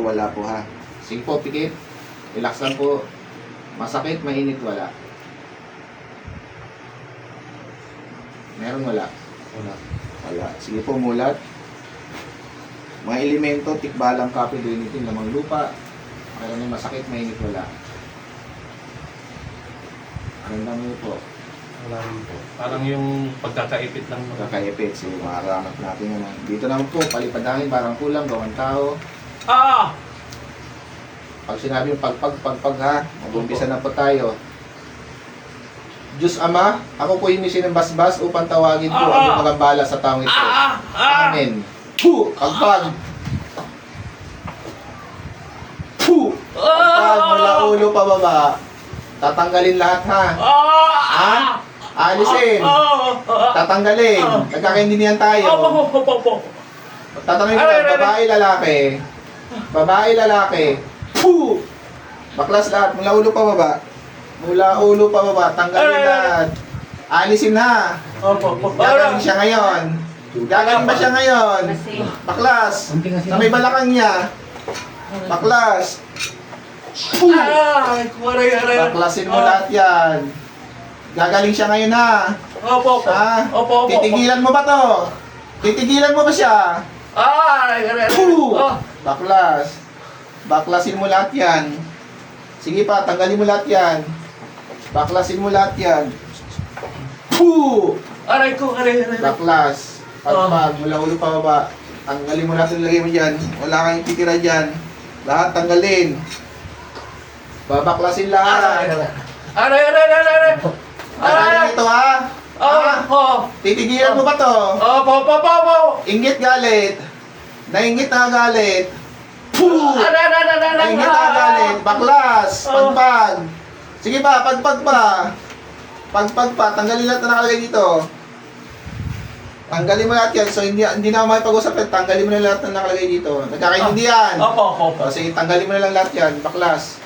wala po ha. Sige po, pikit. Relax lang po. Masakit, mainit, wala. Meron, wala. Wala. Sige po, mulat. Mga elemento, tikbalang, kape, duwinitin, lamang lupa. Meron yung masakit, mainit, wala. Ganda mo po. Wala rin po. Parang yung pagkakaipit lang. Kakaipit. Sige, makakaranap natin naman. Dito naman po, palipadahin, parang kulang, gawang tao. Ah! Pag sinabi yung pagpag ha, mag-umpisa na po tayo. Diyos Ama, ako po yung misi ng basbas upang tawagin po ang magambala sa taong ito. Amen. Puh! Pagpag! Puh! Pagpag mula ulo pababa. Tatanggalin lahat ha. Ha? Alisin. Tatanggalin. Nagkakaintindihan tayo. Tatanungin ko lang, babae, lalaki. Babae, lalaki. Puh! Baklas lahat, mula ulo pa baba. Mula ulo pa baba, tanggalin lahat. Alisin na. Gagaling siya ngayon. Gagaling ba siya ngayon? Baklas. Sa may balakang niya. Baklas. Puh! Baklasin mo lahat yan. Gagaling siya ngayon ha. Ha? Titigilan mo ba to? Titigilan mo ba siya? Puh! Baklas. Baklasin mo lahat yan. Sige pa, tanggalin mo lahat yan. Baklasin mo lahat yan. Puh! Aray ko. Baklas. Pagpag, mula ulo pa baba. Tanggalin mo lahat yung lagay mo dyan. Wala kang titira dyan. Lahat tanggalin. Babaklasin lahat. Aray. Tanggalin ito ha. Titigilan mo ba to? Inggit galit. Nainggit na galit. Puh! Nainggit na galit. Baklas. Pagpag. Sige pa, pagpag pa. Pagpag pa. Tanggalin lahat na nakalagay dito. Tanggalin mo lahat yan. So hindi na ako makipag-usap yan. Tanggalin mo na lahat na nakalagay dito. Nagkakaintindihan. Opo. Sige, tanggalin mo na lang lahat yan. Baklas.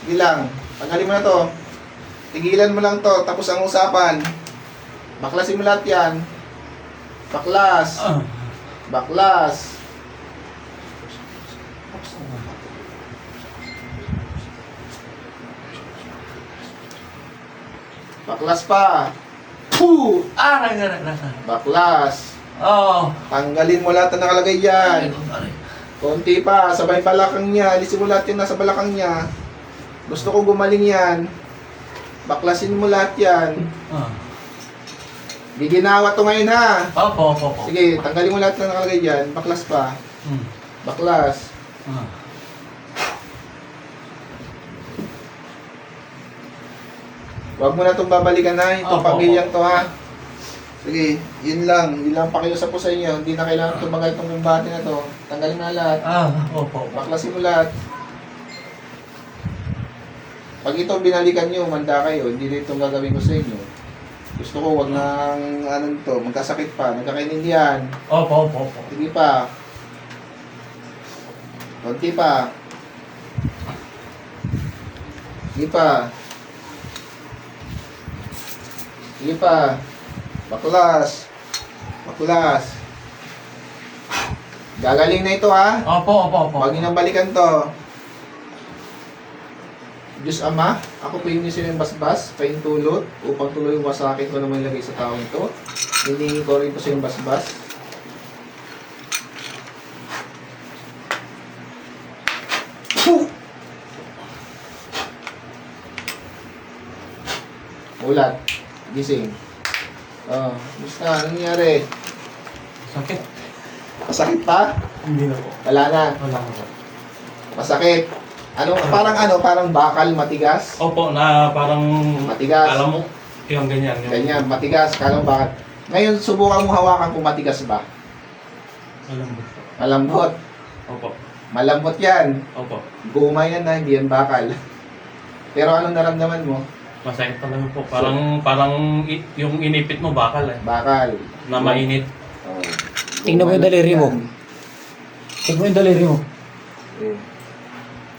Sige lang. Tanggalin mo na to. Tigilan mo lang to. Tapos ang usapan. Baklasin mo lahat yan. Baklas. Baklas. Baklas pa. Puh! Aray. Baklas. Oh. Tanggalin mo lahat na nakalagay dyan. Konti pa. Sabay balakang niya. Alisin mo lahat yung nasa balakang niya. Gusto ko gumaling yan. Baklasin mo lahat yan. Giginawa to ngayon ha. Opo. Sige, tanggalin mo lahat na nakalagay dyan. Baklas pa. Baklas. Huwag mo na itong babalikan ha. Itong pamilyang to ha. Sige, yun lang. Yun lang pakiusap ko sa inyo. Hindi na kailangan tumagal itong kumbate na to. Tanggalin mo na lahat. Opo. Baklasin mo lahat. Pag ito binalikan nyo, manda kayo. Hindi na itong gagawin ko sa inyo. Gusto ko, wag nang ano to, magkasakit pa. Nagkakaintindihan. Opo. Sige pa. Konti pa. Sige pa. Sige pa. Baklas. Gagaling na ito ha. Opo. Huwag nyo nang balikan to. Diyos Ama, ako po yung ng basbas, paintulot, upang tuloy yung wasakin ko naman ilagay sa taong ito. Hindi ko rin po sa yung basbas. Puh! Ulat. Gising. Gusto na, anong nangyari? Sakit. Masakit pa? Hindi na po. Wala na. Wala na po. Masakit. Parang bakal, matigas. Opo, na parang... Matigas. Alam mo, yung ganyan. Ganyan, matigas. Kalang bakal. Ngayon, subukan mo hawakan kung matigas ba. Malambot. Malambot. Opo. Malambot yan. Opo. Guma yan na, hindi yan bakal. Pero anong naramdaman mo? Masakit talaga po. Yung inipit mo bakal eh. Bakal. Na mainit. Oh. Tingnan mo yung daliri mo. Tingnan mo yung daliri mo. Eh.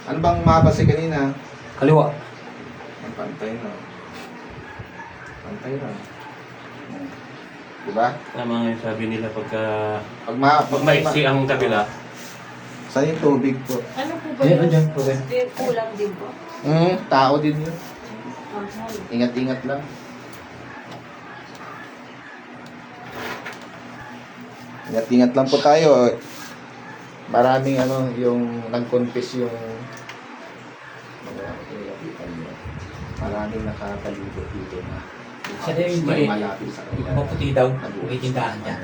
Ano bang mabasa kanina? Kaliwa. Ang pantay na. Pantay na. Diba? Tama nga yung sabi nila pagka... Pag maiksi ang kabila. Saan yung tubig po? Ano po ba Ayan, yun? andyan po, eh. Kulang din po. Tao din yun. Mahal. Ingat-ingat lang. Ingat-ingat lang po tayo. Maraming yung nag-confess yung maraming nakapalibot dito na Siya na yung may hindi. malapit sa kanila. Maputi daw. May tindahan niya.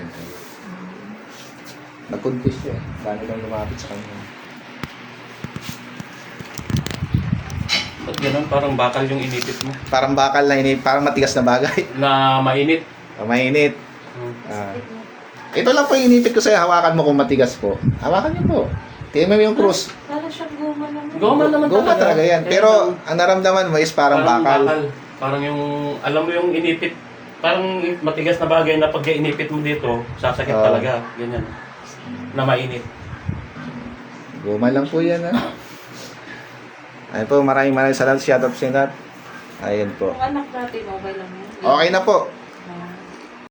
Nag-confess siya. Dami nang lumapit sa kanila. Ba't ganun? Parang bakal yung inipit mo. Parang bakal na parang matigas na bagay. Na mainit. Mainit. Hmm. Ito lang po yung inipit ko sa'yo. Hawakan mo kung matigas po. Hawakan niyo po. Tingnan mo yung cross. Para siyang goma naman. Goma naman Goma talaga yan. Pero ang naramdaman mo is parang bakal. Parang yung, alam mo yung inipit, parang matigas na bagay na pag inipit mo dito, sasakit Oo. talaga. Ganyan. Na mainit. Goma lang po yan, ha. Ayun po, maraming salamat. Shout out sa inyo lahat. Ayun po. Yung anak natin, okay lang yan. Okay na po.